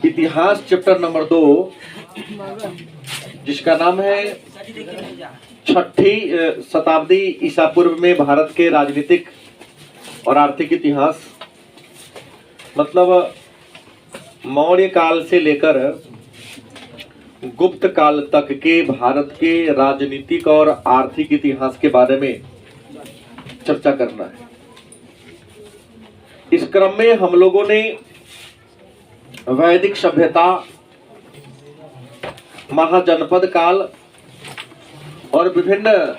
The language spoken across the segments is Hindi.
इतिहास चैप्टर नंबर 2, जिसका नाम है 6ठी शताब्दी ईसा पूर्व में भारत के राजनीतिक और आर्थिक इतिहास। मतलब मौर्य काल से लेकर गुप्त काल तक के भारत के राजनीतिक और आर्थिक इतिहास के बारे में चर्चा करना है। इस क्रम में हम लोगों ने वैदिक सभ्यता, महाजनपद काल और विभिन्न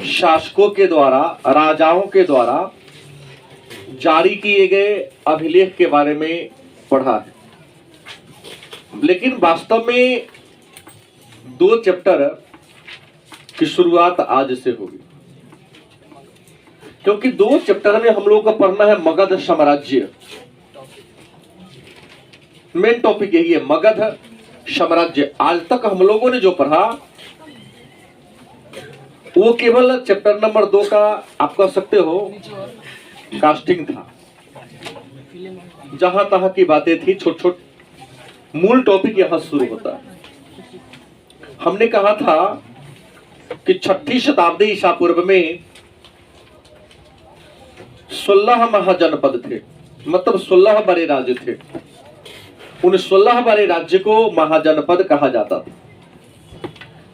शासकों के द्वारा, राजाओं के द्वारा जारी किए गए अभिलेख के बारे में पढ़ा है। लेकिन वास्तव में 2 चैप्टर की शुरुआत आज से होगी, क्योंकि 2 चैप्टर में हम लोगों को पढ़ना है मगध साम्राज्य। मेन टॉपिक यही है, मगध साम्राज्य। आज तक हम लोगों ने जो पढ़ा वो केवल चैप्टर नंबर 2 का आप कह सकते हो कास्टिंग था, जहां तहां की बातें थी, छोट छोट। मूल टॉपिक यहां शुरू होता है। हमने कहा था कि 6ठी शताब्दी ईसा पूर्व में 16 महाजनपद थे, मतलब 16 बड़े राज्य थे। उन 16 बड़े राज्य को महाजनपद कहा जाता था।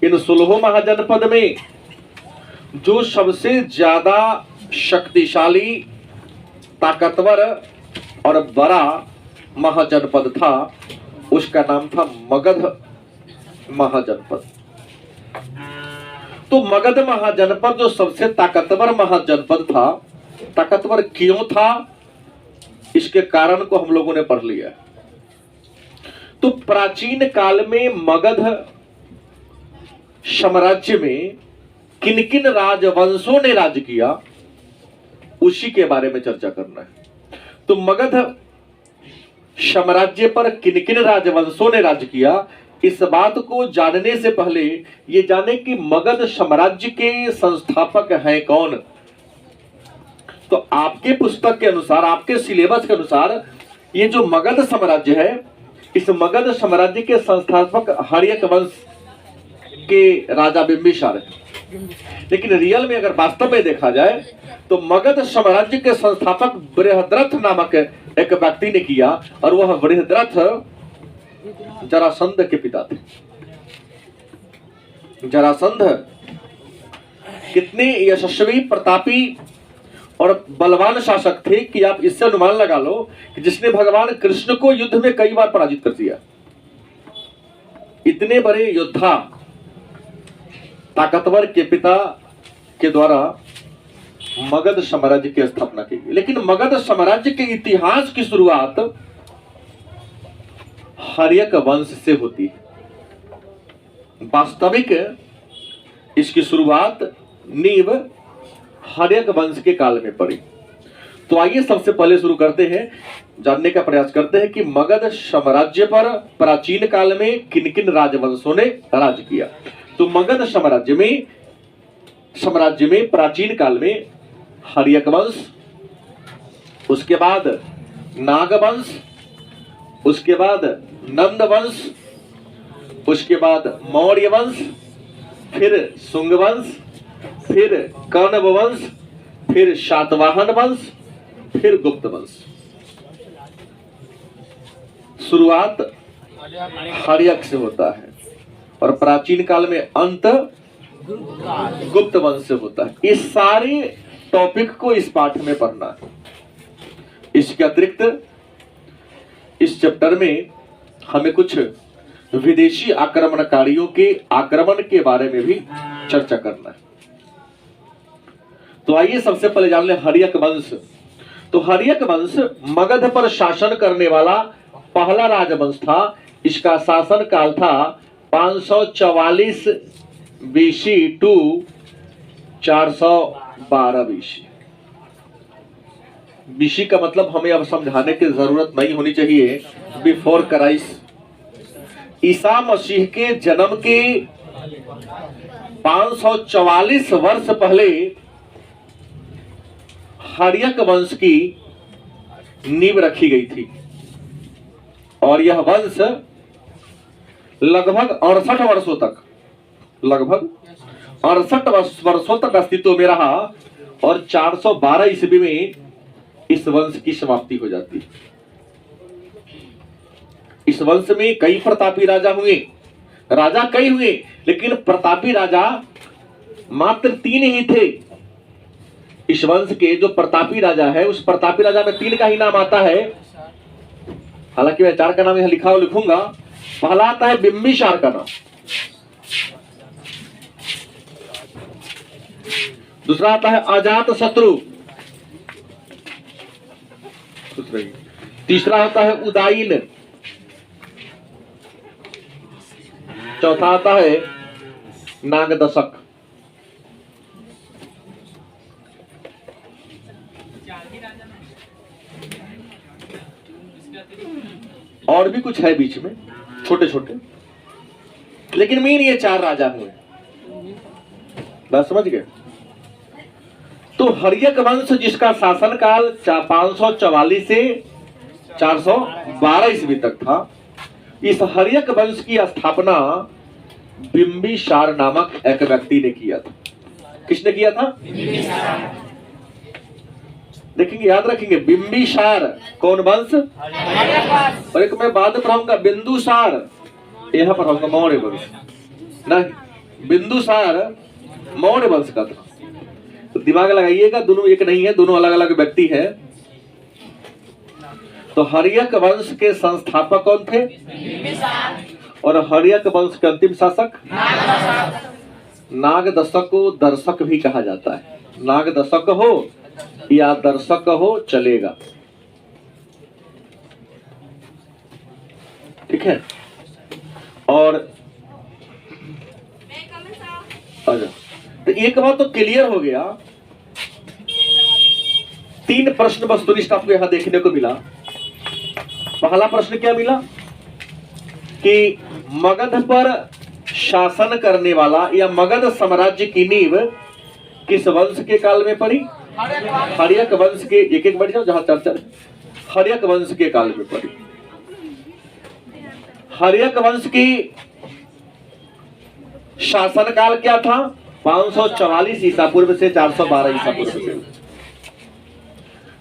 इन 16 महाजनपद में जो सबसे ज्यादा शक्तिशाली, ताकतवर और बड़ा महाजनपद था, उसका नाम था मगध महाजनपद। तो मगध महाजनपद जो सबसे ताकतवर महाजनपद था, ताकतवर क्यों था, इसके कारण को हम लोगों ने पढ़ लिया। तो प्राचीन काल में मगध साम्राज्य में किन किन राजवंशों ने राज किया, उसी के बारे में चर्चा करना है। तो मगध साम्राज्य पर किन किन राजवंशों ने राज किया, इस बात को जानने से पहले ये जाने कि मगध साम्राज्य के संस्थापक हैं कौन। तो आपके पुस्तक के अनुसार, आपके सिलेबस के अनुसार, ये जो मगध साम्राज्य है, इस मगध साम्राज्य के संस्थापक हर्यक वंश के राजा बिंबिसार है। लेकिन रियल में अगर वास्तव में देखा जाए तो मगध साम्राज्य के संस्थापक बृहद्रथ नामक एक व्यक्ति ने किया, और वह बृहद्रथ जरासंध के पिता थे। जरासंध कितने यशस्वी, प्रतापी और बलवान शासक थे कि आप इससे अनुमान लगा लो कि जिसने भगवान कृष्ण को युद्ध में कई बार पराजित कर दिया। इतने बड़े योद्धा, ताकतवर के पिता के द्वारा मगध साम्राज्य की स्थापना की गई। लेकिन मगध साम्राज्य के इतिहास की शुरुआत हर्यक वंश से होती है। वास्तविक इसकी शुरुआत, नींव हर्यक वंश के काल में पड़ी। तो आइए सबसे पहले शुरू करते हैं, जानने का प्रयास करते हैं कि मगध साम्राज्य पर प्राचीन काल में किन किन राजवंशों ने राज किया। तो मगध साम्राज्य में प्राचीन काल में हर्यक वंश, उसके बाद नाग वंश, उसके बाद नंद वंश, उसके बाद मौर्य वंश, फिर शुंग वंश, फिर कौरव वंश, फिर शातवाहन वंश, फिर गुप्त वंश। शुरुआत हर्यक से होता है और प्राचीन काल में अंत गुप्त वंश से होता है। इस सारे टॉपिक को इस पाठ में पढ़ना है। इसके अतिरिक्त इस चैप्टर में हमें कुछ विदेशी आक्रमणकारियों के आक्रमण के बारे में भी चर्चा करना है। तो आइए सबसे पहले जान ले हर्यक वंश। तो हर्यक वंश मगध पर शासन करने वाला पहला राजवंश था। इसका शासन काल था 544 बीसी टू 412 बीसी। बीसी का मतलब हमें अब समझाने की जरूरत नहीं होनी चाहिए, बिफोर क्राइस्ट। ईसा मसीह के जन्म के 544 वर्ष पहले हर्यक वंश की नींव रखी गई थी। और यह वंश लगभग 68 वर्षों तक, लगभग 68 वर्षों तक अस्तित्व में रहा और 412 ईस्वी में इस वंश की समाप्ति हो जाती है। इस वंश में कई प्रतापी राजा हुए, राजा कई हुए, लेकिन प्रतापी राजा मात्र 3 ही थे। इस वंश के जो प्रतापी राजा है, उस प्रतापी राजा में 3 का ही नाम आता है। हालांकि मैं 4 का नाम यहां लिखा हुआ लिखूंगा। पहला आता है बिंबिसार का नाम, दूसरा आता है अजात शत्रु, तीसरा आता है उदायीन, चौथा आता है नागदशक। और भी कुछ है बीच में छोटे छोटे, लेकिन मेन ये 4 राजा हुए। बात समझ गए? तो हर्यक वंश जिसका शासनकाल 544 से 412 ईस्वी तक था, इस हर्यक वंश की स्थापना बिंबिसार नामक एक व्यक्ति ने किया था। किसने किया था? देखेंगे, याद रखेंगे, बिंबिसार कौन वंश? और एक मैं बाद पढ़ाऊंगा बिंदुसार, यहां पढ़ाऊंगा मौर्य वंश, नहीं बिंदुसार मौर्य वंश का था। तो दिमाग लगाइएगा, दोनों एक नहीं है, दोनों अलग अलग व्यक्ति है। तो हर्यक वंश के संस्थापक कौन थे? और हर्यक वंश के अंतिम शासक नागदशक को दर्शक भी कहा जाता है। नागदशक हो या दर्शक हो चलेगा, ठीक है। और तो एक बात तो क्लियर हो गया। 3 प्रश्न वस्तुनिष्ठ आपको यहां देखने को मिला। पहला प्रश्न क्या मिला कि मगध पर शासन करने वाला या मगध साम्राज्य की नींव किस वंश के काल में पड़ी? हर्यक वंश के, एक बढ़ जाओ जहां चर्चा, हर्यक वंश के काल में पड़ी। हर्यक वंश की शासनकाल क्या था? 544 ईसा पूर्व से 412 ईसा पूर्व से।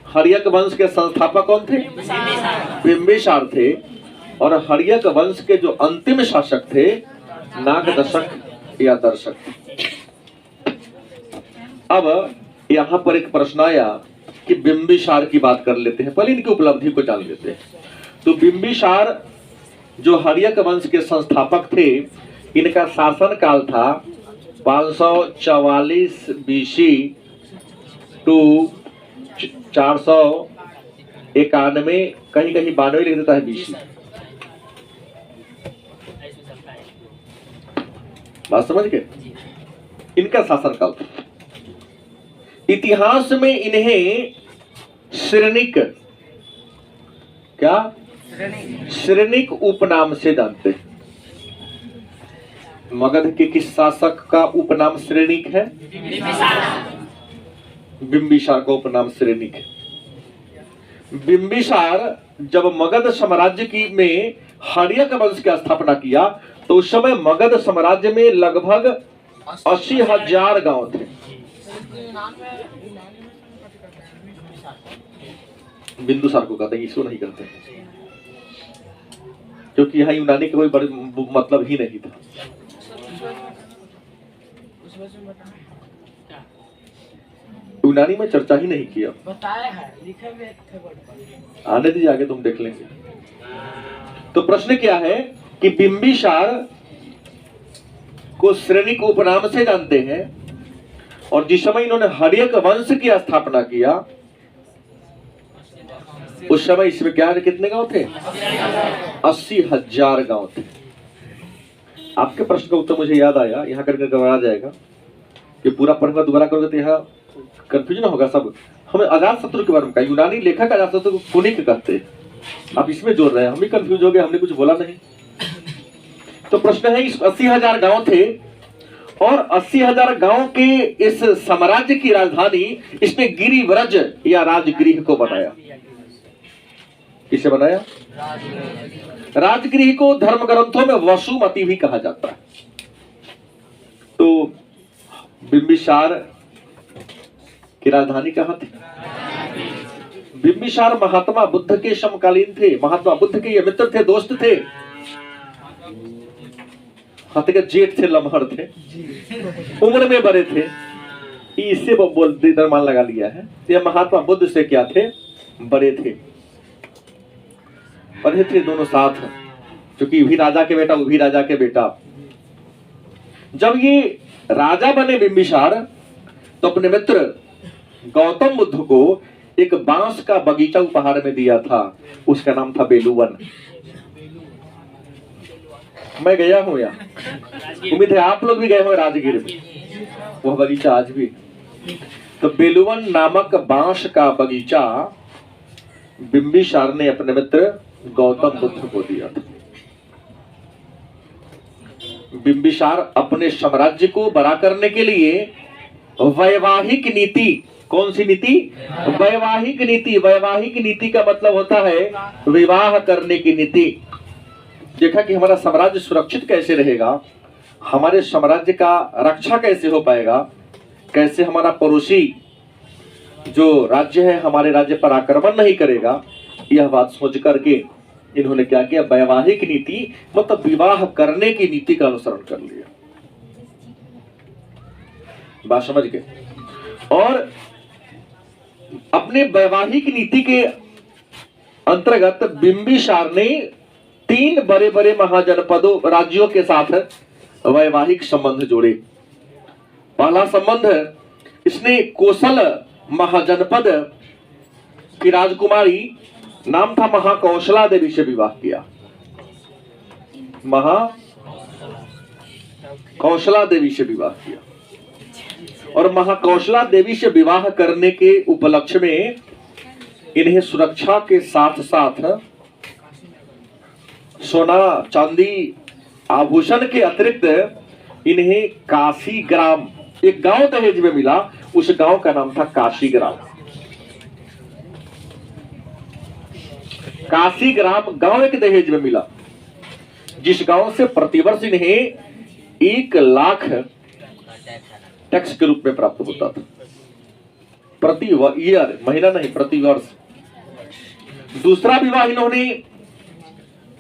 हर्यक वंश के संस्थापक कौन थे? बिंबिसार थे। और हर्यक वंश के जो अंतिम शासक थे नागदशक या दर्शक। अब यहां पर एक प्रश्न आया कि बिंबिसार की बात कर लेते हैं, पहले इनकी उपलब्धि को जान लेते हैं। तो बिंबिसार जो हर्यक वंश के संस्थापक थे, इनका शासन काल था 544 बीसी टू 491, कहीं कहीं 92 लिख देता है बीसी। बात समझ गए? इनका शासनकाल था। इतिहास में इन्हें श्रेणिक, क्या श्रेणिक उपनाम से जानते हैं। मगध के किस शासक का उपनाम श्रेणिक है? बिंबिसार का उपनाम श्रेणिक है। बिंबिसार जब मगध साम्राज्य की में हर्यक वंश की स्थापना किया, तो उस समय मगध साम्राज्य में लगभग 80,000 गांव थे। बिंदुसार को कहते हैं, इसको नहीं कहते, क्योंकि यहाँ यूनानी का कोई बड़े मतलब ही नहीं था। यूनानी में चर्चा ही नहीं किया, बताया है, लिखे हुए थे। आने दीजिए, आगे तुम देख लेंगे। तो प्रश्न क्या है कि बिंबिसार को श्रेणिक उपनाम से जानते हैं, और जिस समय इन्होंने हर्यक वंश की स्थापना किया, उस समय इसमें क्या कितने गांव थे? 80,000 गांव थे। आपके प्रश्न का उत्तर मुझे याद आया, यहाँ करके घबरा जाएगा कि पूरा पढ़ूंगा दोबारा करोगे तो यहाँ कंफ्यूजन होगा सब। हमें अजात शत्रु के बारे में कहा, यूनानी लेखक अजात शत्रु को पुनिक कहते हैं, आप इसमें जोड़ रहे हैं, हम भी कंफ्यूज हो गए, हमने कुछ बोला नहीं। तो प्रश्न है, इस 80,000 गांव थे, और 80,000 गांव के इस साम्राज्य की राजधानी इसने गिरिव्रज या राजगृह को बनाया। किसे बनाया? राजगृह को धर्म ग्रंथों में वसुमती भी कहा जाता है। तो बिंबिसार की राजधानी कहाँ थी? बिंबिसार महात्मा बुद्ध के समकालीन थे, महात्मा बुद्ध के ये मित्र थे, दोस्त थे, हाथ के जेठ थे, लम्हर थे, उम्र में बड़े थे। इससे बोलते दरमान लगा लिया है। ये महात्मा बुद्ध से क्या थे? बड़े थे, पढ़े थे दोनों साथ, क्योंकि भी राजा के बेटा वो भी राजा के बेटा। जब ये राजा बने बिंबिसार, तो अपने मित्र गौतम बुद्ध को एक बांस का बगीचा उपहार में दिया था, उसका नाम था बेलूवन। मैं गया हूं यहाँ, उम्मीद है आप लोग भी गए हो राजगीर में, वह बगीचा आज भी। तो बेलूवन नामक बांस का बगीचा बिंबिसार ने अपने मित्र गौतम बुद्ध को दिया था। बिंबिसार अपने साम्राज्य को बड़ा करने के लिए वैवाहिक नीति, कौन सी नीति? वैवाहिक नीति। वैवाहिक नीति का मतलब होता है विवाह करने की नीति। देखा कि हमारा साम्राज्य सुरक्षित कैसे रहेगा, हमारे साम्राज्य का रक्षा कैसे हो पाएगा, कैसे हमारा पड़ोसी जो राज्य है हमारे राज्य पर आक्रमण नहीं करेगा। यह बात सोच करके इन्होंने क्या किया? वैवाहिक नीति मतलब विवाह करने की नीति का अनुसरण कर लिया। बात समझ गए? और अपने वैवाहिक नीति के अंतर्गत बिंबिसार ने 3 बड़े बड़े महाजनपदों राज्यों के साथ वैवाहिक संबंध जोड़े। पहला संबंध इसने कोसल महाजनपद की राजकुमारी, नाम था महाकौशला देवी, से विवाह किया। महाकौशला देवी से विवाह किया। और महाकौशला देवी से विवाह करने के उपलक्ष्य में इन्हें सुरक्षा के साथ साथ सोना चांदी आभूषण के अतिरिक्त इन्हें काशी ग्राम, एक गांव दहेज में मिला, उस गांव का नाम था काशी ग्राम। काशी ग्राम गांव एक दहेज में मिला, जिस गांव से प्रतिवर्ष इन्हें 1 लाख टैक्स के रूप में प्राप्त होता था, प्रति ईयर, महीना नहीं, प्रति वर्ष। दूसरा विवाह इन्होंने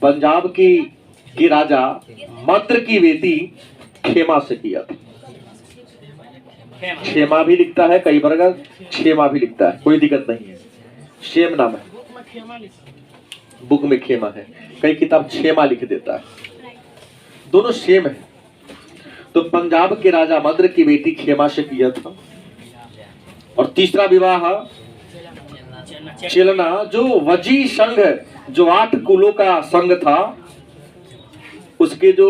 पंजाब की राजा मद्र की बेटी खेमा से किया था। क्षेमा भी लिखता है, कई बार क्षेमा भी लिखता है, कोई दिक्कत नहीं है। शेम नाम है, बुक में खेमा है, कई किताब क्षेमा लिख देता है, दोनों सेम है। तो पंजाब के राजा मद्र की बेटी खेमा से किया था। और तीसरा विवाह चेलना, जो वजी संघ, जो 8 कुलों का संघ था, उसके जो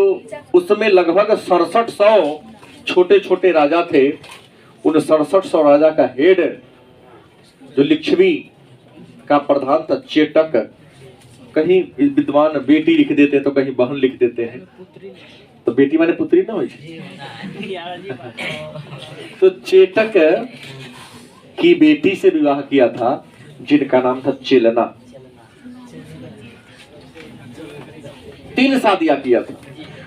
उसमें लगभग 6700 छोटे छोटे राजा थे, उन 6700 राजा का हेड जो लिच्छवी का प्रधान था चेटक, कहीं विद्वान बेटी लिख देते हैं तो कहीं बहन लिख देते हैं, तो बेटी माने पुत्री ना हो। तो चेटक की बेटी से विवाह किया था, जिनका नाम था चेलना। 3 शादियां किया था।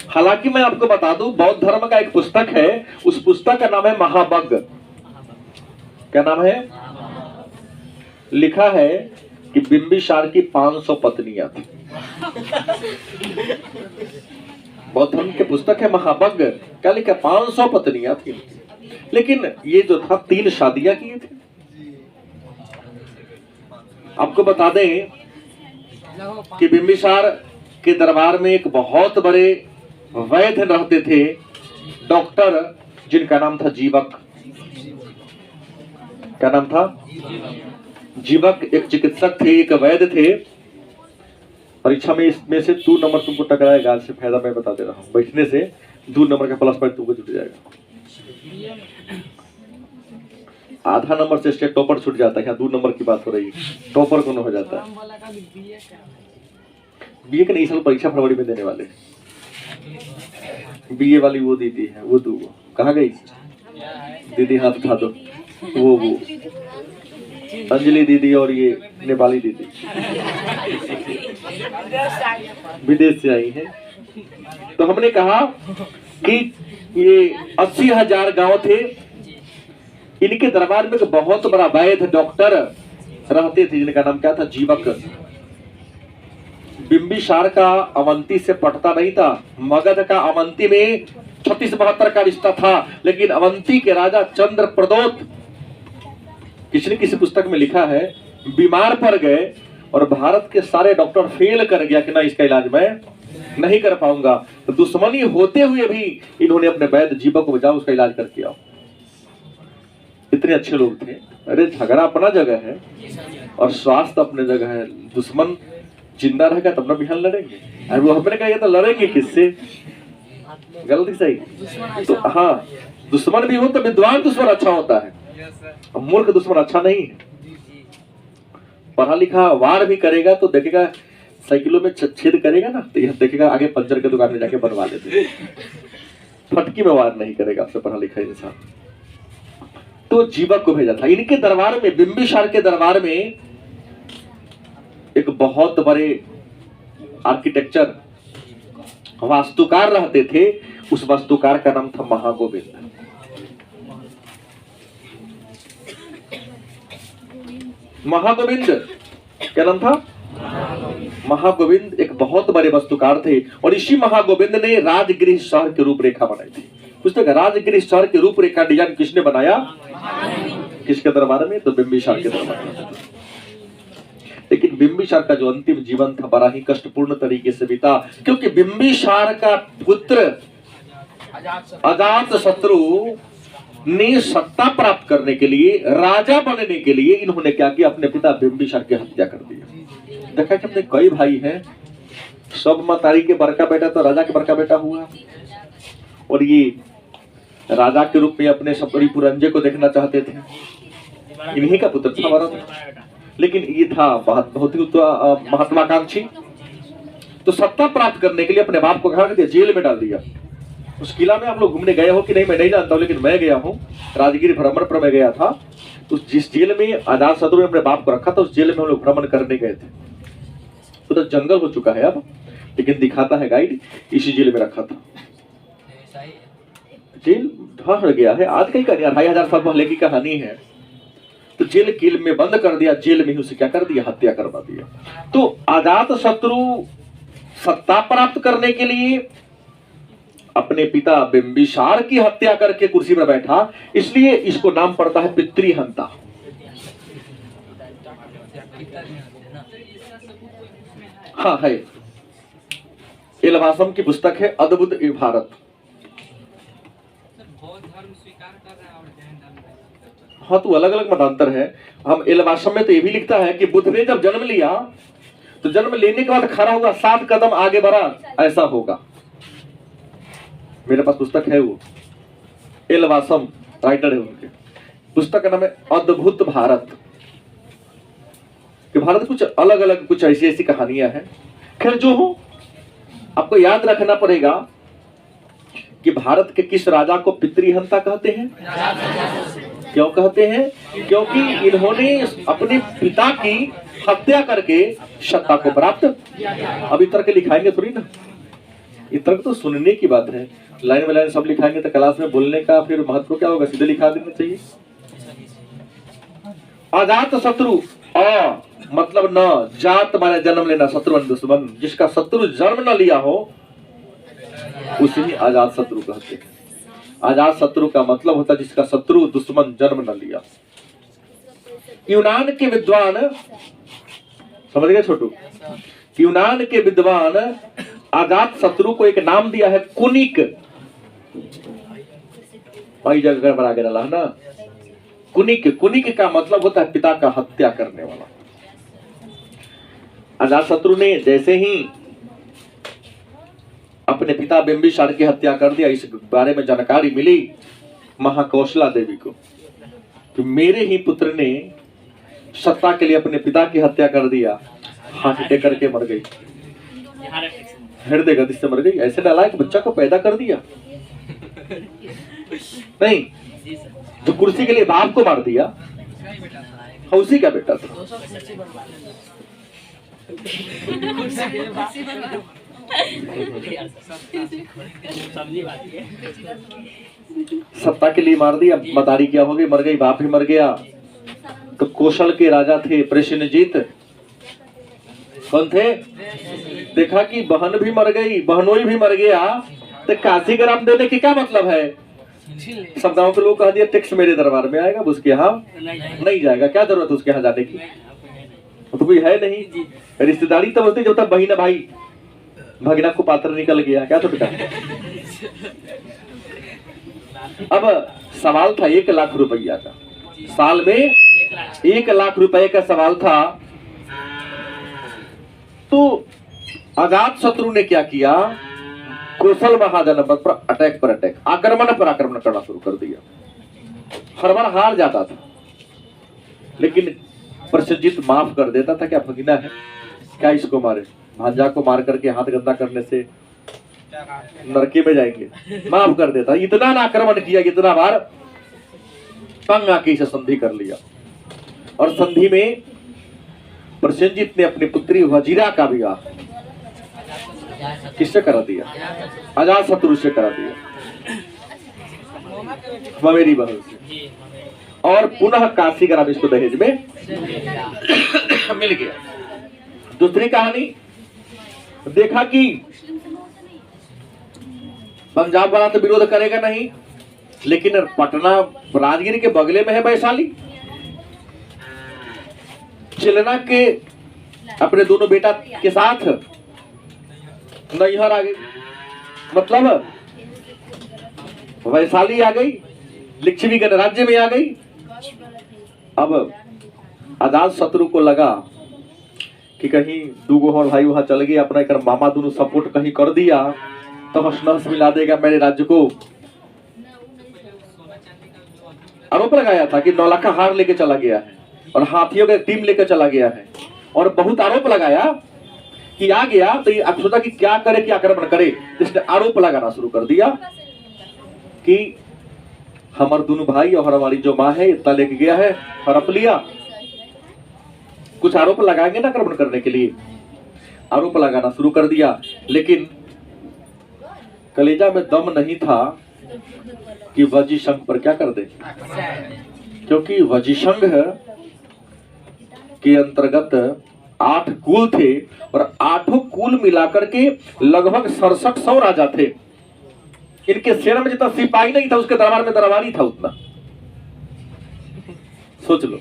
हालांकि मैं आपको बता दूं, बौद्ध धर्म का एक पुस्तक है, उस पुस्तक का नाम है महाबग। क्या नाम है? लिखा है कि बिंबिसार की 500 पत्नियां थी। बौद्ध धर्म के पुस्तक है महाबग, क्या लिखा? 500 पत्नियां थी। लेकिन ये जो था 3 शादियां किए थे। आपको बता दें कि बिंबिसार के दरबार में एक बहुत बड़े वैद्य रहते थे, डॉक्टर, जिनका नाम था जीवक। क्या नाम था? जीवक एक चिकित्सक थे, एक वैद्य थे। परीक्षा में इसमें से 2 नंबर तुमको टकराएगा, से फायदा मैं बता दे रहा हूँ, बैठने से 2 नंबर का प्लस पॉइंट तुमको जुट जाएगा। आधा नंबर से स्टेट टॉपर छूट जाता है, यहाँ 2 नंबर की बात हो रही है, टॉपर कौन हो जाता है? बीए के नहीं, साल परीक्षा फरवरी में देने वाले। बीए वाली वो दीदी है, वो कहाँ गई दीदी? हाथ उठा दो। वो अंजलि दीदी और ये नेपाली दीदी विदेश से आई हैं। तो हमने कहा कि ये 80,000 गांव थे, इनके दरबार में एक बहुत बड़ा वैद्य डॉक्टर रहते थे जिनका नाम क्या था, जीवक। बिंबिसार का अवंती से पटता नहीं था, मगध का अवंती में 36-72 का रिश्ता था, लेकिन अवंती के राजा चंद्र प्रदोत, किसी ने किसी पुस्तक में लिखा है, बीमार पड़ गए और भारत के सारे डॉक्टर फेल कर गया कि ना इसका इलाज मैं नहीं कर पाऊंगा। तो दुश्मनी होते हुए भी इन्होंने अपने वैद्य जीवक को बचाओ, उसका इलाज करके आओ। इतने अच्छे लोग थे। अरे झगड़ा अपना जगह है और स्वास्थ्य अपने जगह है। दुश्मन जिंदा रहेगा तब ना बिहान लड़ेंगे। अरे वो हमने कहा तो लड़ेंगे किससे, गलती सही। तो हाँ, दुश्मन भी हो तो विद्वान दुश्मन अच्छा होता है, मूर्ख दुश्मन अच्छा नहीं है। पढ़ा लिखा वार भी करेगा तो देखेगा साइकिलों में छेद करेगा ना, तो यह देखेगा आगे पंचर के दुकान में जाके बनवा लेते, फटकी में वार नहीं करेगा आपसे पढ़ा लिखा इंसान। तो जीवक को भेजा था। इनके दरबार में, बिंबिसार के दरबार में एक बहुत बड़े आर्किटेक्चर वास्तुकार रहते थे। उस वास्तुकार का नाम था महागोविंद। महागोविंद क्या नाम था, महागोविंद एक बहुत बड़े वास्तुकार थे। और इसी महागोविंद ने राजगृह शहर की रूपरेखा बनाई थी। पुस्तक राजगृह शहर की रूपरेखा डिजाइन किसने बनाया, किसके दरबार में, तो बिंबिसार के दरबार में। लेकिन बिंबिसार का जो अंतिम जीवन था बड़ा ही कष्टपूर्ण तरीके से बीता, क्योंकि बिंबिसार का पुत्र अजातशत्रु ने सत्ता प्राप्त करने के लिए, राजा बनने के लिए इन्होंने क्या किया, अपने पिता बिंबिसार की हत्या कर दी। देखा कि अपने कई भाई हैं, सब मतारी के बड़का बेटा तो राजा के बड़का बेटा हुआ, और ये राजा के रूप में अपने सपरी पुरंजे को देखना चाहते थे। इन्हीं का पुत्र था भरत, लेकिन ये था बहुत ही महत्वाकांक्षी। तो सत्ता प्राप्त करने के लिए अपने बाप को घर कर दिया, जेल में डाल दिया। उस किला में आप लोग घूमने गए हो कि नहीं मैं नहीं जानता हूँ, लेकिन मैं गया हूँ, राजगिरी भ्रमण पर मैं गया था। तो जिस जेल में अजातशत्रु ने अपने बाप को रखा था, उस जेल में हम लोग भ्रमण करने गए थे। तो जंगल हो चुका है अब, लेकिन दिखाता है गाइड, इसी जेल में रखा था। जेल ढह गया है, आज कहीं का 2500 साल पहले की कहानी है। तो जेल किल में बंद कर दिया, जेल में ही उसे क्या कर दिया, हत्या करवा दिया। तो अजातशत्रु सत्ता प्राप्त करने के लिए अपने पिता बिंबिसार की हत्या करके कुर्सी पर बैठा, इसलिए इसको नाम पड़ता है पितृहंता। हाँ है, इलवासम की पुस्तक है अद्भुत भारत। हाँ, तो अलग अलग मतांतर है। हम इलवासम में तो ये भी लिखता है कि बुद्ध ने जब जन्म लिया तो जन्म लेने के बाद खड़ा हुआ, 7 कदम आगे बढ़ा, ऐसा होगा। मेरे पास पुस्तक है, वो इलवासम राइटर है, उनके पुस्तक का नाम है अद्भुत भारत। कि भारत कुछ अलग अलग कुछ ऐसी ऐसी कहानियां हैं। खैर जो हो, आपको याद रखना पड़ेगा कि भारत के किस राजा को पितृहंता कहते हैं। क्यों कहते हैं, क्योंकि इन्होंने अपने पिता की हत्या करके सत्ता को प्राप्त। अभी तर्क लिखाएंगे थोड़ी ना, ये तर्क तो सुनने की बात है। लाइन में लाइन सब लिखाएंगे तो क्लास में बोलने का फिर महत्व क्या होगा, सीधे लिखा देना चाहिए। अजातशत्रु, अ मतलब न, जात माने जन्म लेना, शत्रु दुश्मन, जिसका शत्रु जन्म न लिया हो उसे ही अजातशत्रु कहते हैं। अजातशत्रु का मतलब होता है जिसका शत्रु दुश्मन जन्म न लिया। यूनान के विद्वान, समझ गए छोटू, यूनान के विद्वान अजातशत्रु को एक नाम दिया है कुनिक। वही जगह पर आगे डाला है ना, कुनिक। कुनिक का मतलब होता है पिता का हत्या करने वाला। अजातशत्रु ने जैसे ही अपने पिता बिंबिसार की हत्या कर दिया, इस बारे में जानकारी मिली महाकौशला देवी को कि मेरे ही पुत्र ने सत्ता के लिए अपने पिता की हत्या कर दिया, हार्ट अटैक करके मर गई, हृदय गति से मर गई। ऐसे डाला कि बच्चा को पैदा कर दिया नहीं, जो कुर्सी के लिए बाप को मार दिया। उसी का बेटा था। सत्ता के लिए मार दिया, मतारी क्या हो गई, मर गई, बाप ही मर गया। तो कौशल के राजा थे प्रसेनजीत, कौन थे? देखा कि बहन भी मर गई, बहनोई भी मर गया, तो काशी ग्राम देने की क्या मतलब है? सब गांव के लोग कह दिया टैक्स मेरे दरबार में आएगा, उसके यहाँ नहीं जाएगा, क्या जरूरत उसके यहाँ जाने की, तो कोई है नहीं। रिश्तेदारी तब होती जब तक बहिना भाई भगना को पात्र निकल गया, क्या छोटा। अब सवाल था 1 लाख रुपया का, साल में 1 लाख रुपए का सवाल था। तो अजात शत्रु ने क्या किया? कौशल महाजन पर अटैक, आक्रमण पर आक्रमण करना शुरू कर दिया। हर बार हार जाता था, लेकिन प्रसेनजीत माफ कर देता था। क्या भगीना है, क्या इसको मारे, भांजा को मार करके हाथ गंदा करने से नरके में जाएंगे, माफ कर देता। इतना ना आक्रमण किया, इतना बार तंग आके इसे संधि कर लिया। और संधि में प्रसेनजीत ने अपनी पुत्री वजीरा का विवाह किससे करा दिया? अजात शत्रु से करा दिया, ममेरी बहन से। और पुनः काशी ग्राम इसको दहेज में मिल गया। दूसरी कहानी, देखा कि पंजाब वाला तो विरोध करेगा नहीं, लेकिन पटना राजगीर के बगले में है वैशाली। चिलना के अपने दोनों बेटा के साथ नैहर आ गई, मतलब वैशाली आ गई, लिच्छवी गणराज्य में आ गई। अब अजात शत्रु को लगा कि कहीं दूगो और भाई वहां चल गए, अपना एक मामा दोनों सपोर्ट कहीं कर दिया तो हस नहस मिला देगा मेरे राज्य को। आरोप लगाया था कि नौलखा हार लेके चला गया है और हाथियों का टीम लेकर चला गया है, और बहुत आरोप लगाया कि आ गया तो ये सोचा कि क्या करे, क्या आक्रमण करे। इसने आरोप लगाना शुरू कर दिया कि हमारे दोनों भाई और हमारी जो माँ है इतना लेके गया है, हड़प लिया। कुछ आरोप लगाएंगे ना आक्रमण करने के लिए, आरोप लगाना शुरू कर दिया। लेकिन कलेजा में दम नहीं था कि वजीशंघ पर क्या कर दे, क्योंकि वजीशंघ के अंतर्गत 8 कुल थे और 8 कुल मिलाकर के लगभग 6700 राजा थे। इनके सेना में जितना सिपाही नहीं था, उसके दरबार में दरबारी था उतना। सोच लो,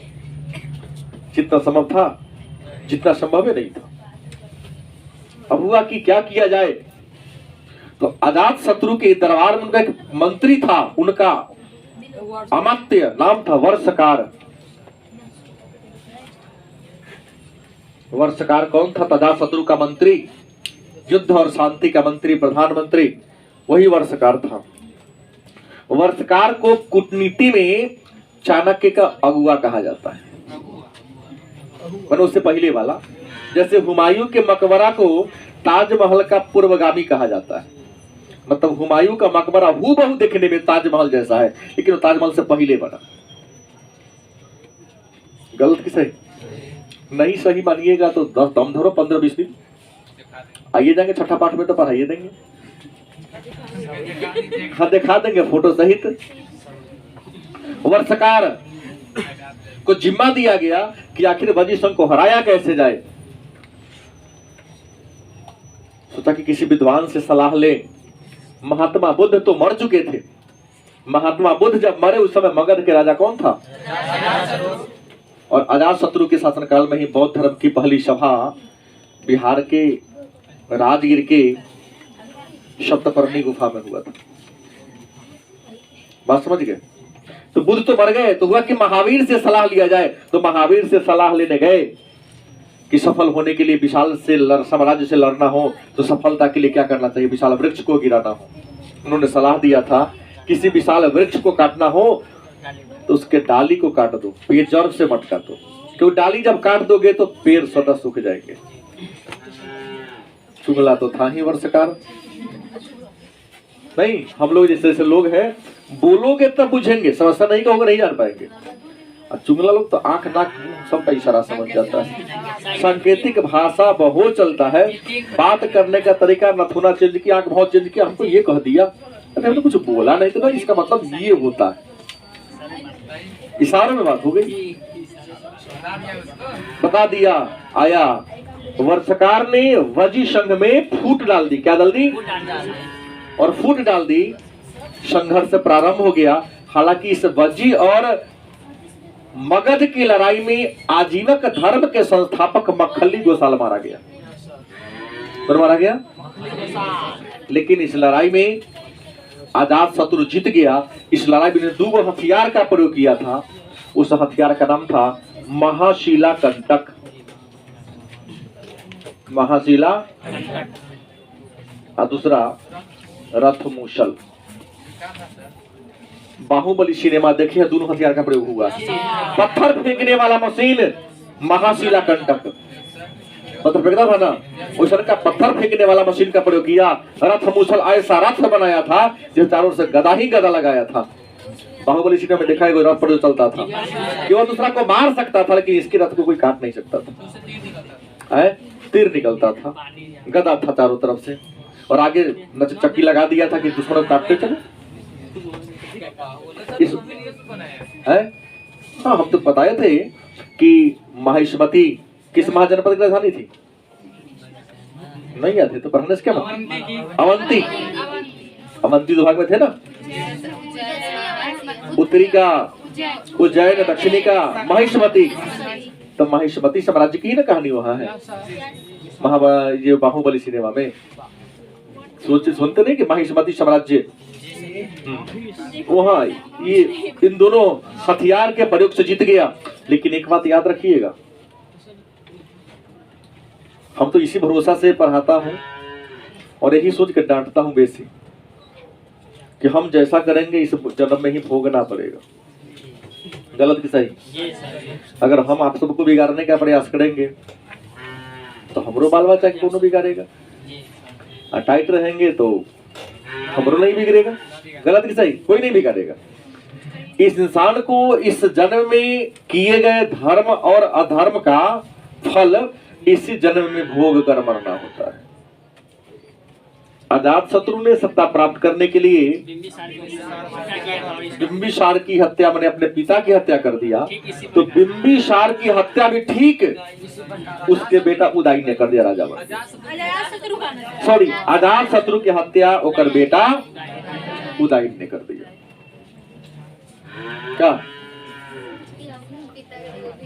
जितना संभव था, जितना संभव ही नहीं था। अब हुआ कि क्या किया जाए, तो अजात शत्रु के दरबार में उनका एक मंत्री था, उनका अमात्य नाम था वर्षकार। वर्षकार कौन था? अजात शत्रु का मंत्री, युद्ध और शांति का मंत्री, प्रधानमंत्री, वही वर्षकार था। वर्षकार को कूटनीति में चाणक्य का अगुआ कहा जाता है, मैंने उससे पहले वाला। जैसे हुमायूं के मकबरा को ताजमहल का पूर्वगामी कहा जाता है, मतलब हुमायूं का मकबरा हूबहू देखने में ताजमहल जैसा है, लेकिन वो ताजमहल से पहले बना। गलत कि सही? नहीं सही मानिएगा तो दम धरो 15-20 दिन आइए जाएंगे, छठा पाठ में तो पढ़ाइए देंगे, हाँ दिखा देंगे फोटो सहित। वर्षकार को जिम्मा दिया गया कि आखिर वजीशंघ को हराया कैसे जाए। सोचा कि किसी विद्वान से सलाह ले। महात्मा बुद्ध तो मर चुके थे। महात्मा बुद्ध जब मरे उस समय मगध के राजा कौन था? और अजात शत्रु के शासनकाल में ही बौद्ध धर्म की पहली सभा बिहार के राजगीर के सप्तपर्णी गुफा में हुआ था। बात समझ गए? तो बुद्ध तो मर गए, तो हुआ कि महावीर से सलाह लिया जाए। तो महावीर से सलाह लेने गए कि सफल होने के लिए विशाल से साम्राज्य से लड़ना हो तो सफलता के लिए क्या करना चाहिए? विशाल वृक्ष को गिराना हो। उन्होंने सलाह दिया था किसी विशाल वृक्ष को काटना हो तो उसके डाली को काट दो, पेड़ जड़ से मत काटो, क्योंकि डाली जब काट दोगे तो पेड़ सदा सूख जाएंगे। चुगला तो था ही वर्षकार। नहीं, हम लोग जैसे जैसे लोग हैं, बोलोगे तब बुझेंगे, समस्या नहीं कहोगे नहीं जान पाएंगे। और चुगला लोग तो आंख नाक सबका इशारा समझ जाता है। सांकेतिक भाषा बहुत चलता है, बात करने का तरीका नथुना चेंज किया, आंख बहुत चेंज किया, हमको ये कह दिया, अरे हमने कुछ बोला नहीं तो ना, इसका मतलब ये होता है, इशारे में बात हो गई, बता दिया। आया वर्षकार ने वजी संघ में फूट डाल दी, क्या डाल दी? और फूट डाल दी, संघर्ष प्रारंभ हो गया। हालांकि इस वजी और मगध की लड़ाई में आजीवक धर्म के संस्थापक मक्खली गोसाल मारा गया। तो मारा गया, लेकिन इस लड़ाई में अजात शत्रु जीत गया। इस लड़ाई में 2 हथियार का प्रयोग किया था। उस हथियार का नाम था महाशिला कंटक, महाशिला, और दूसरा रथ मूसल। बाहुबली सिनेमा देखिए, दोनों हथियार का प्रयोग हुआ। पत्थर फेंकने वाला मशीन महाशिला कंटक, पत्थर फेंकता था ना, उस का पत्थर फेंकने वाला मशीन का प्रयोग किया। रथ मूसल ऐसा रथ बनाया था जो चारों से गदा ही गदा लगाया था। बाहुबली सिनेमा में देखा है, रथ पर जो चलता था कि वो दूसरा को मार सकता था, लेकिन इसके रथ को कोई काट नहीं सकता था। तीर निकलता था, गदा था चारों तरफ से, और आगे चक्की लगा दिया था कि दुश्मनों को काटते चले। हाँ, हम तो बताए थे कि महिष्मती किस महाजनपद की राजधानी थी? नहीं आते तो पढ़ने से क्या मतलब? अवंती, अवंती विभाग में थे ना। उत्तरी का उज्जैन, दक्षिणी का महिष्मती। तो महिष्मती साम्राज्य की ना कहानी वहां है, ये बाहुबली सिनेमा में सुनते नहीं कि महिष्मती साम्राज्य वहां ये इन दोनों हथियार के प्रयोग से जीत गया। लेकिन एक बात याद रखिएगा, हम तो इसी भरोसा से पढ़ाता हूं और यही सोच के डांटता हूं बेसी कि हम जैसा करेंगे इस जन्म में ही भोगना पड़ेगा। गलत कि सही? अगर हम आप सबको बिगाड़ने का प्रयास करेंगे तो हमरो बाल बच्चा कौन बिगाड़ेगा, और टाइट रहेंगे तो हमरो नहीं बिगड़ेगा। गलत कि सही? कोई नहीं बिगाड़ेगा। इस इंसान को इस जन्म में किए गए धर्म और अधर्म का फल इसी जन्म में भोग कर मरना होता है। अजात शत्रु ने सत्ता प्राप्त करने के लिए बिंबिसार की हत्या, मैंने अपने पिता की हत्या कर दिया, तो बिंबिसार की हत्या भी ठीक उसके बेटा उदयन ने कर दिया। राजा सॉरी, अजात शत्रु की हत्या ओकर बेटा उदयन ने कर दिया। क्या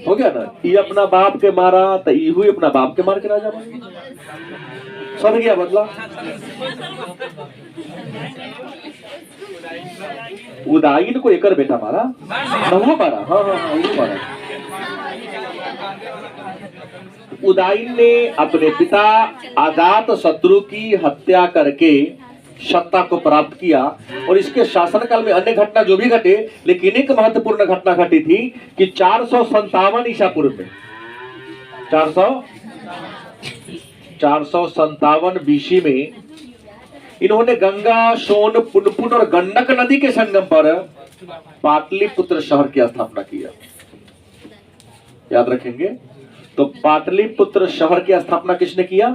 हो गया ना? ये अपना बाप के मारा तो इहू अपना बाप के मार के राजा बन गया। सब गया बदला। उदयन को एकर बेटा मारा, नहुआ मारा। हाँ हाँ हाँ, वो मारा। उदयन ने अपने पिता अजात शत्रु की हत्या करके सत्ता को प्राप्त किया। और इसके शासनकाल में अन्य घटना जो भी घटे, लेकिन एक महत्वपूर्ण घटना घटी थी कि 457 ईसा पूर्व में 457 बीसी में इन्होंने गंगा, सोन, पुनपुन और गंडक नदी के संगम पर पाटलिपुत्र शहर की स्थापना किया। याद रखेंगे, तो पाटलिपुत्र शहर की स्थापना किसने किया?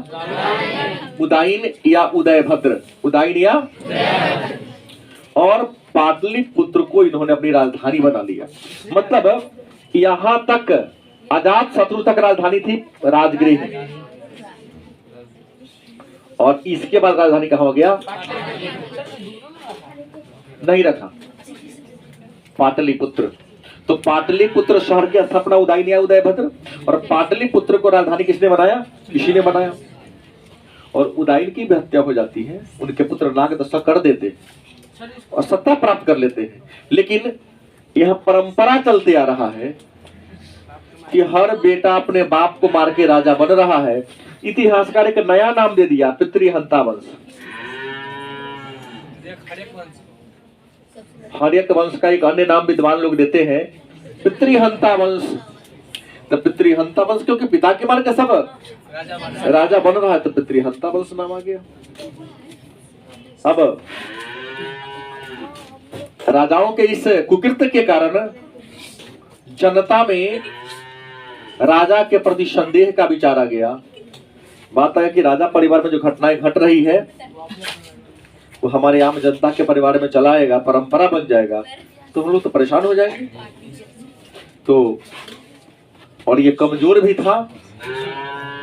उदयन या उदयभद्र, उदयन या, और पाटलिपुत्र को इन्होंने अपनी राजधानी बना लिया। मतलब यहां तक अजात शत्रु तक राजधानी थी राजगृह, और इसके बाद राजधानी कहां हो गया? नहीं रखा, पाटलिपुत्र। तो पाटलिपुत्र शहर की स्थापना उदयन या उदयभद्र, और पाटलिपुत्र को राजधानी किसने बनाया? इसी ने बनाया। और उदयन की भी हत्या हो जाती है, उनके पुत्र नागदशा कर देते और सत्ता प्राप्त कर लेते हैं। लेकिन यह परंपरा चलते आ रहा है कि हर बेटा अपने बाप को मार के राजा बन रहा है। इतिहासकार एक नया नाम दे दिया, पितृहंता वंश। हर्यक वंश का एक अन्य नाम विद्वान लोग देते हैं, पितृहंता वंश। तो पितृहंता वंश क्योंकि पिता के मार के सब राजा बन रहा है, तो पितृहंता वंश नाम आ गया। अब राजाओं के इस कुकृत्य के कारण जनता में राजा के प्रति संदेह का विचार आ गया। बात है कि राजा परिवार में जो घटनाएं घट रही है वो हमारे आम जनता के परिवार में चला आएगा, परंपरा बन जाएगा, तो हम लोग तो परेशान हो जाएंगे। तो और ये कमजोर भी था।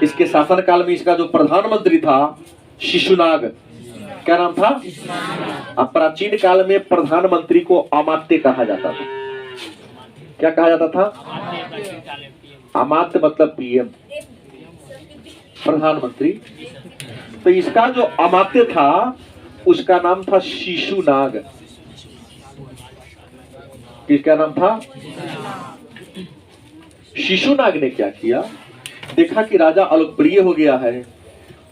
इसके शासन काल में इसका जो प्रधानमंत्री था शिशुनाग, क्या नाम था? अब प्राचीन काल में प्रधानमंत्री को अमात्य कहा जाता था। क्या कहा जाता था? अमात्य मतलब पीएम, प्रधानमंत्री। तो इसका जो अमात्य था उसका नाम था शिशुनाग। किसका नाम था? शिशुनाग ने क्या किया, देखा कि राजा अलोकप्रिय हो गया है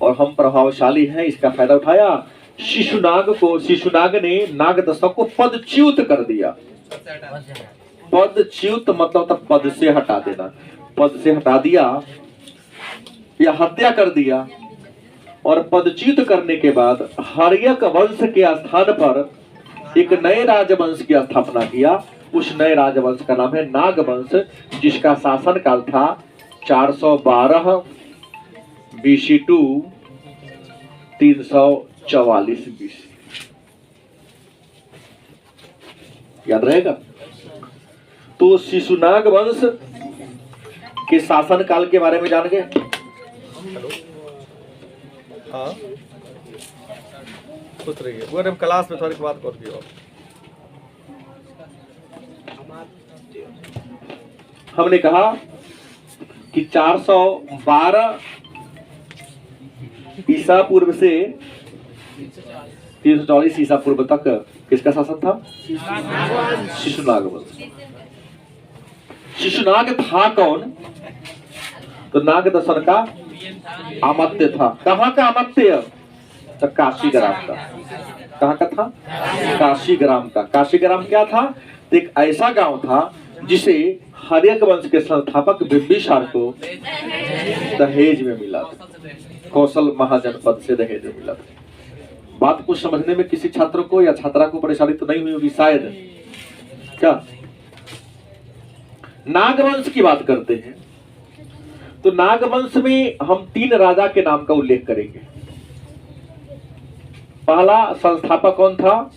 और हम प्रभावशाली हैं, इसका फायदा उठाया। शिशुनाग ने नागदशक को पदच्युत कर दिया। पदच्युत मतलब पद से हटा देना, पद से हटा दिया या हत्या कर दिया। और पदच्युत करने के बाद हर्यक वंश के स्थान पर एक नए राजवंश की स्थापना किया। उस नए राजवंश का नाम है नागवंश, जिसका शासन काल था 412 BC टू 344 BC। याद रहेगा? तो शिशुनाग वंश के शासन काल के बारे में जान गए। हाँ खुश रहिए। वो क्लास में थोड़ी बात कर दियो। हमने कहा कि 412 ईसा पूर्व से 344 ईसा पूर्व तक किसका शासन था? शिशुनाग वंश। शिशुनाग था कौन? तो नागदशन का अमात्य था। कहाँ का अमात्य? तो काशीग्राम का। कहाँ का था? काशीग्राम का। काशीग्राम क्या था? तो एक ऐसा गांव था जिसे हर्यक वंश के संस्थापक बिंबिसार को दहेज में मिला था। कौशल महाजनपद से दहेज में मिला था। बात को समझने में किसी छात्र को या छात्रा को परेशानी तो नहीं हुई होगी शायद। क्या नागवंश की बात करते हैं तो नागवंश में हम 3 राजा के नाम का उल्लेख करेंगे। पहला संस्थापक कौन था?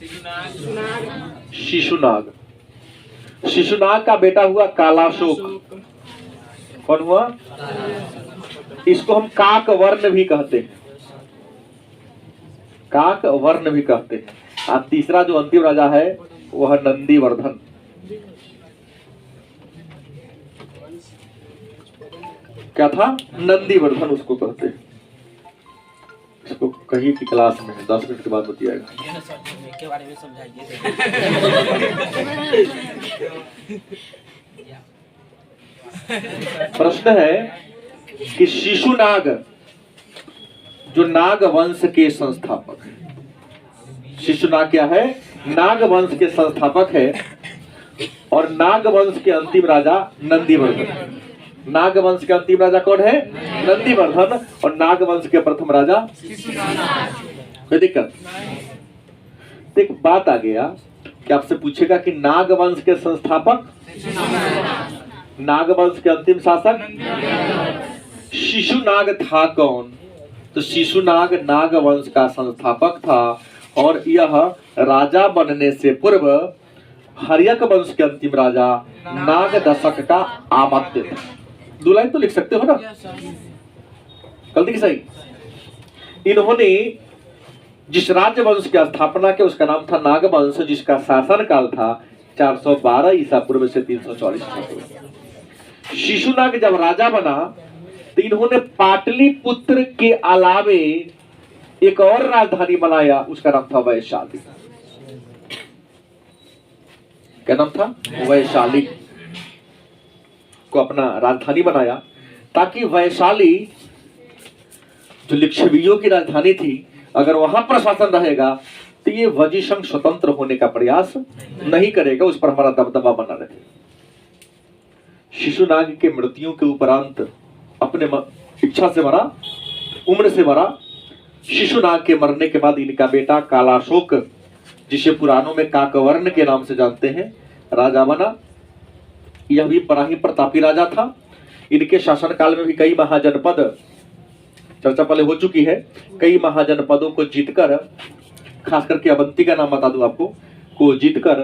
शिशुनाग। शिशुनाग का बेटा हुआ कालाशोक। कौन हुआ? इसको हम काक वर्ण भी कहते हैं, काक वर्ण भी कहते हैं। और तीसरा जो अंतिम राजा है वह नंदीवर्धन। क्या था? नंदीवर्धन उसको कहते हैं। इसको कहीं की क्लास में 10 मिनट के बाद बताइएगा। के बारे में समझाइए। प्रश्न है कि शिशुनाग जो नाग वंश के संस्थापक है, शिशुनाग क्या है? नाग वंश के संस्थापक है। और नाग वंश के अंतिम राजा नंदीवर्धन। नागवंश के अंतिम राजा कौन है? नंदीवर्धन। और नागवंश के प्रथम राजा कोई दिक्कत? एक बात आ गया कि आपसे पूछेगा कि नागवंश के संस्थापक, नागवंश के अंतिम शासक शिशुनाग था कौन? तो शिशुनाग नागवंश का संस्थापक था और यह राजा बनने से पूर्व हर्यक वंश के अंतिम राजा नागदशक का अमात्य था। 2 लाइन तो लिख सकते हो ना? गलती की सही? इन्होंने जिस राज्य वंश की स्थापना की उसका नाम था नागवंश, जिसका शासन काल था 412 ईसा पूर्व से 344 ईसा पूर्व। शिशुनाग जब राजा बना तो इन्होंने पाटलिपुत्र के अलावे एक और राजधानी बनाया, उसका नाम था वैशाली। क्या नाम था? वैशाली को अपना राजधानी बनाया ताकि वैशाली जो लिच्छवियों की राजधानी थी, अगर वहां प्रशासन रहेगा तो ये वजीशंग स्वतंत्र होने का प्रयास नहीं करेगा, उस पर हमारा दबदबा बना रहे। शिशुनाग के मृत्यु के उपरांत अपने इच्छा से मरा, उम्र से मरा। शिशुनाग के मरने के बाद इनका बेटा कालाशोक, जिसे पुराणों में काकवर्ण के नाम से जानते हैं, राजा बना। यह भी बड़ा ही प्रतापी राजा था। इनके शासनकाल में भी कई महाजनपद, चर्चा पहले हो चुकी है, कई महाजनपदों को जीतकर, खास करके अवंती का नाम बता दूं आपको, को जीतकर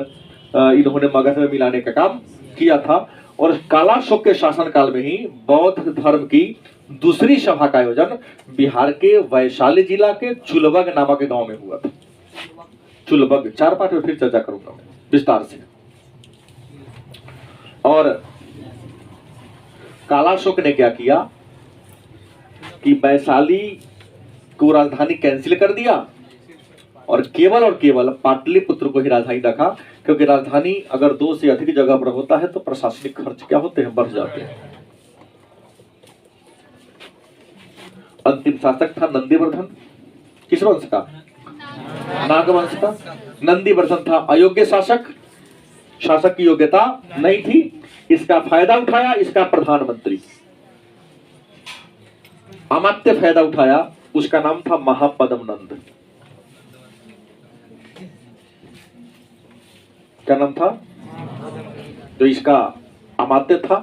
इन्होंने मगध में मिलाने का काम किया था। और कालाशोक के शासनकाल में ही बौद्ध धर्म की दूसरी सभा का आयोजन बिहार के वैशाली जिला के चुलबग नामक गांव में हुआ था। चुलबग 4 पार्ट में फिर चर्चा करूंगा मैं विस्तार से। और कालाशोक ने क्या किया कि वैशाली को राजधानी कैंसिल कर दिया और केवल पाटलिपुत्र को ही राजधानी रखा, क्योंकि राजधानी अगर 2 से अधिक जगह पर होता है तो प्रशासनिक खर्च क्या होते हैं, बढ़ जाते हैं। अंतिम शासक था नंदीवर्धन, किस वंश का? नाग वंश का। नंदीवर्धन था अयोग्य शासक, शासक की योग्यता नहीं थी। इसका फायदा उठाया इसका प्रधानमंत्री, अमात्य फायदा उठाया, उसका नाम था महापद्म नंद। क्या नाम था? जो इसका अमात्य था,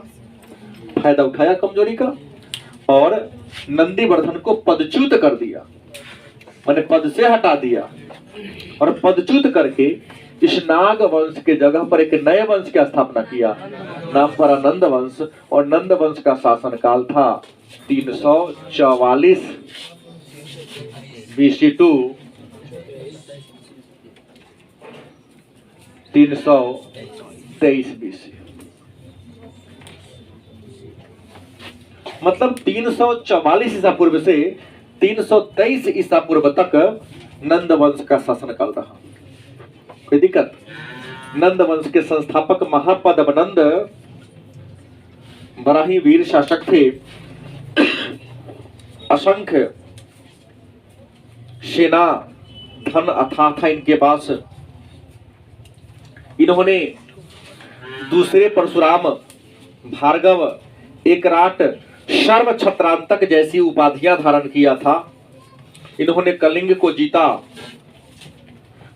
फायदा उठाया कमजोरी का और नंदीवर्धन को पदच्युत कर दिया, मैंने पद से हटा दिया। और पदच्युत करके इस नाग वंश के जगह पर एक नए वंश की स्थापना किया, नाम पड़ा नंद वंश। और नंद वंश का शासनकाल था 344 BC टू 323 BC। मतलब 344 ईसा पूर्व से 323 ईसा पूर्व तक नंद वंश का शासनकाल रहा। कोई दिक्कत? नंद वंश के संस्थापक महापद्म नंद बड़ा ही वीर शासक थे। असंख्य सेना धन अथाह था इनके पास। इन्होंने दूसरे परशुराम, भार्गव, एकराट, सर्व छत्रांतक जैसी उपाधियां धारण किया था। इन्होंने कलिंग को जीता,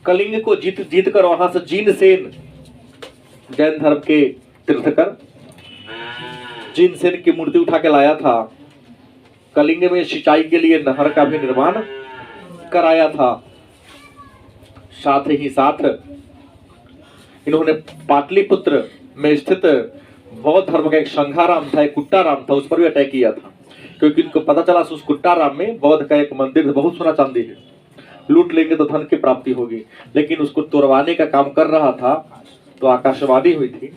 कलिंग को जीत कर वहां से जीनसेन, जैन धर्म के तीर्थकर, जीनसेन की मूर्ति उठा के लाया था। कलिंग में सिंचाई के लिए नहर का भी निर्माण कराया था। साथ ही साथ इन्होंने पाटलिपुत्र में स्थित बौद्ध धर्म का एक संघाराम था, एक कुट्टाराम था, उस पर भी अटैक किया था, क्योंकि इनको पता चला उस कुट्टाराम में बौद्ध का एक मंदिर, बहुत सोना चांदी है, लूट लेंगे तो धन की प्राप्ति होगी। लेकिन उसको तोड़वाने का काम कर रहा था तो आकाशवाणी हुई थी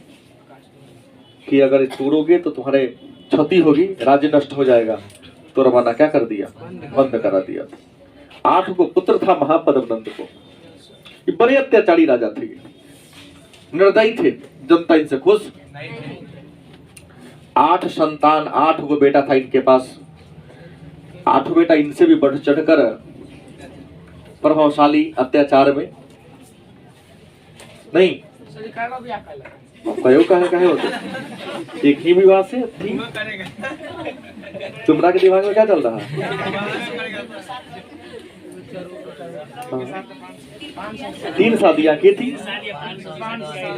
कि अगर तोड़ोगे तो तुम्हारे क्षति होगी, राज्य नष्ट हो जाएगा। तोड़वाना क्या कर दिया? बंद करा दिया था। 8 को पुत्र था महापद्म नंद को। ये बड़े अत्याचारी राजा थे, निर्दयी थे, जनता इनसे खुश। 8 संतान, 8 को बेटा था इनके पास। 8 बेटा इनसे भी बढ़ चढ़कर प्रभावशाली, अत्याचार में नहीं कहो कहे होते। एक ही विवाह से थी। तुम्हारा के दिमाग में क्या चल रहा है? 3 शादियां की थी,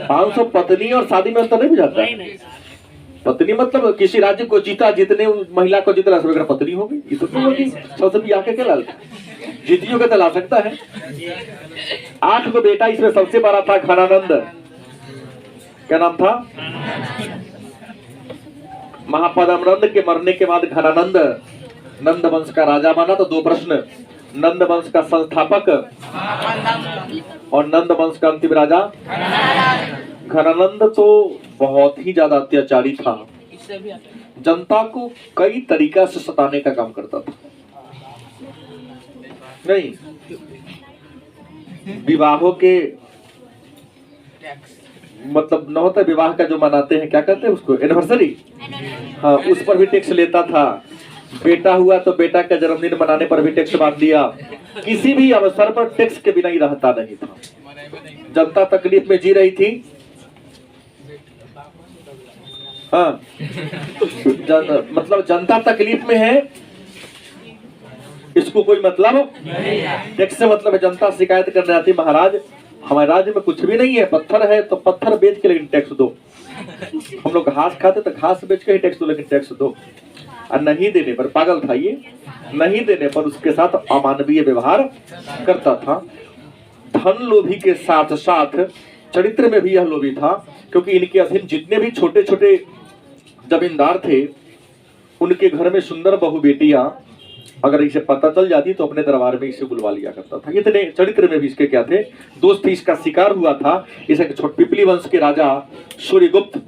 500 पत्नी। और शादी में अंतर नहीं बुझाता। पत्नी मतलब किसी राज्य को जीता, जितने महिला को जितना सब पत्नी होगी, ये तो क्यों होगी? सबसे भी आके क्या लाल जीतियों के तला सकता है। 8 को बेटा, इसमें सबसे बड़ा था घनानंद। क्या नाम था? महापद्म नंद के मरने के बाद घनानंद नंद वंश का राजा बना। तो 2 प्रश्न, नंद वंश का संस्थापक और नंद वंश का अंतिम राजा घनानंद तो बहुत ही ज्यादा अत्याचारी था, जनता को कई तरीका से सताने का काम करता था। नहीं, विवाहों के मतलब न होता, विवाह का जो मनाते हैं, क्या कहते हैं उसको, एनिवर्सरी, हाँ, उस पर भी टैक्स लेता था। बेटा हुआ तो बेटा का जन्मदिन मनाने पर भी टैक्स बांध दिया। किसी भी अवसर पर टैक्स के बिना ही रहता नहीं था। जनता तकलीफ में जी रही थी। हाँ, मतलब जनता तकलीफ में है, इसको कोई मतलब टैक्स से मतलब है। जनता शिकायत करने आती, महाराज हमारे राज्य में कुछ भी नहीं है, पत्थर है तो पत्थर बेच के लेकिन टैक्स दो। हम लोग घास खाते तो घास बेच के ही टैक्स दो, लेकिन टैक्स दो। और नहीं देने पर, पागल था ये, नहीं देने पर उसके साथ अमानवीय व्यवहार करता था। धन लोभी के साथ साथ चरित्र में भी यह लोभी था, क्योंकि इनके अधीन जितने भी छोटे छोटे जमींदार थे, उनके घर में सुंदर बहु बेटियां अगर इसे पता चल जाती तो अपने दरबार में इसे बुलवा लिया करता था। इतने चरित्र में भी इसके क्या थे, दोस्त थी। इसका शिकार हुआ था इसे पिपली वंश के राजा सूर्यगुप्त,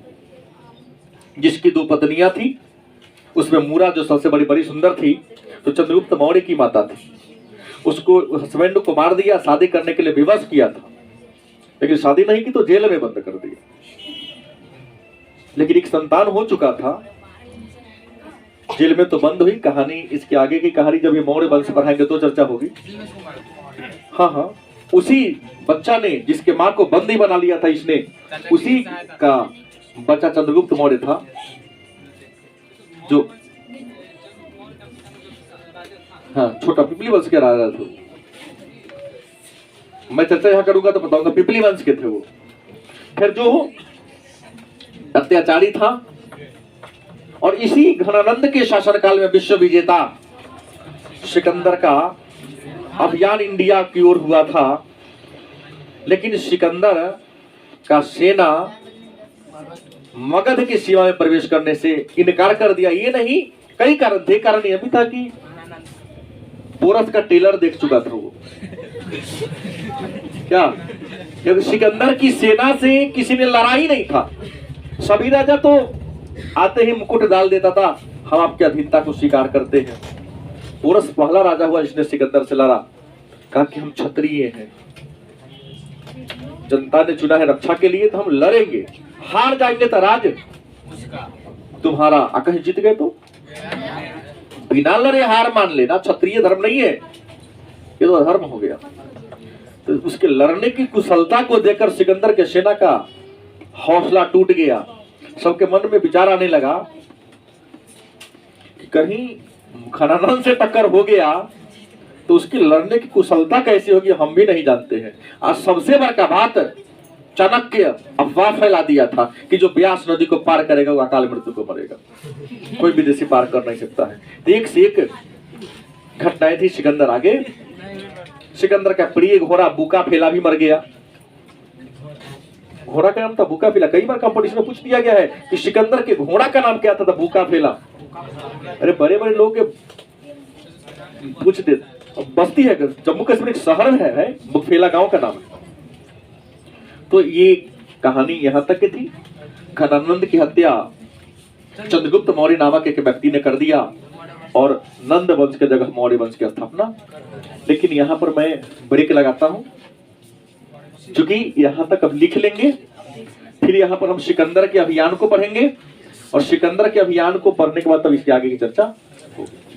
जिसकी 2 पत्नियां थी। उसमें मूरा जो सबसे बड़ी सुंदर थी, तो चंद्रगुप्त मौर्य की माता थी। उसको हस्बैंड को मार दिया, शादी करने के लिए विवश किया था, लेकिन शादी नहीं की तो जेल में बंद कर दिया। लेकिन एक संतान हो चुका था, जेल में तो बंद हुई। कहानी इसके आगे की कहानी जब ये मौर्य वंश पढ़ाएंगे तो चर्चा होगी। हाँ, उसी बच्चा ने जिसके माँ को बंदी बना लिया था इसने, उसी का बच्चा चंद्रगुप्त मौर्य था, जो हाँ छोटा पिपली वंश के राजा थे। मैं चर्चा यहाँ करूंगा तो बताऊंगा पिपली वंश के थे वो। फिर जो अत्याचारी था, और इसी घनानंद के शासनकाल में विश्व विजेता सिकंदर का अभियान इंडिया की ओर हुआ था। लेकिन सिकंदर का सेना मगध की सीमा में प्रवेश करने से इनकार कर दिया। ये नहीं, कई कारण थे। कारण यह भी था कि पोरस का टेलर देख चुका था वो। क्या, क्योंकि सिकंदर की सेना से किसी ने लड़ा ही नहीं था। सभी राजा तो आते ही मुकुट डाल देता था, हम आपकी अधीनता को स्वीकार करते हैं। पोरस पहला राजा हुआ जिसने सिकंदर से लड़ा, कहा कि हम क्षत्रिय हैं, जनता ने चुना है रक्षा के लिए, तो हम लड़ेंगे। हार जाएंगे तो राज तुम्हारा। कहीं जीत गए तो बिना लड़े हार मान लेना क्षत्रिय धर्म नहीं है, ये तो अधर्म हो गया। तो उसके लड़ने की कुशलता को देखकर सिकंदर के सेना का हौसला टूट गया। सबके मन में विचार आने लगा कि कहीं घनानंद से टक्कर हो गया तो उसकी लड़ने की कुशलता कैसी होगी, हम भी नहीं जानते हैं। आज सबसे बड़का बात, चाणक्य अफवाह फैला दिया था कि जो ब्यास नदी को पार करेगा वो अकाल मृत्यु को मरेगा, कोई विदेशी पार कर नहीं सकता है। तो एक से एक घटनाएं थी। सिकंदर आगे, सिकंदर का प्रिय घोड़ा बुका फेला भी मर गया। घोड़ा का नाम था बुका फेला। कई बार कंपटीशन में पूछ दिया गया है कि सिकंदर के घोड़ा का नाम क्या था, तो बुका फेला। अरे बड़े बड़े लोग पूछते, बस्ती है जम्मू कश्मीर एक शहर है बुकफेला गांव का नाम है। तो ये कहानी यहाँ तक की थी। घनानंद की हत्या चंद्रगुप्त मौर्य नामक एक व्यक्ति ने कर दिया और नंद वंश की जगह मौर्य वंश की स्थापना। लेकिन यहाँ पर मैं ब्रेक लगाता हूँ, क्योंकि यहाँ तक अब लिख लेंगे, फिर यहाँ पर हम सिकंदर के अभियान को पढ़ेंगे, और सिकंदर के अभियान को पढ़ने के बाद तब इसके आगे की चर्चा होगी।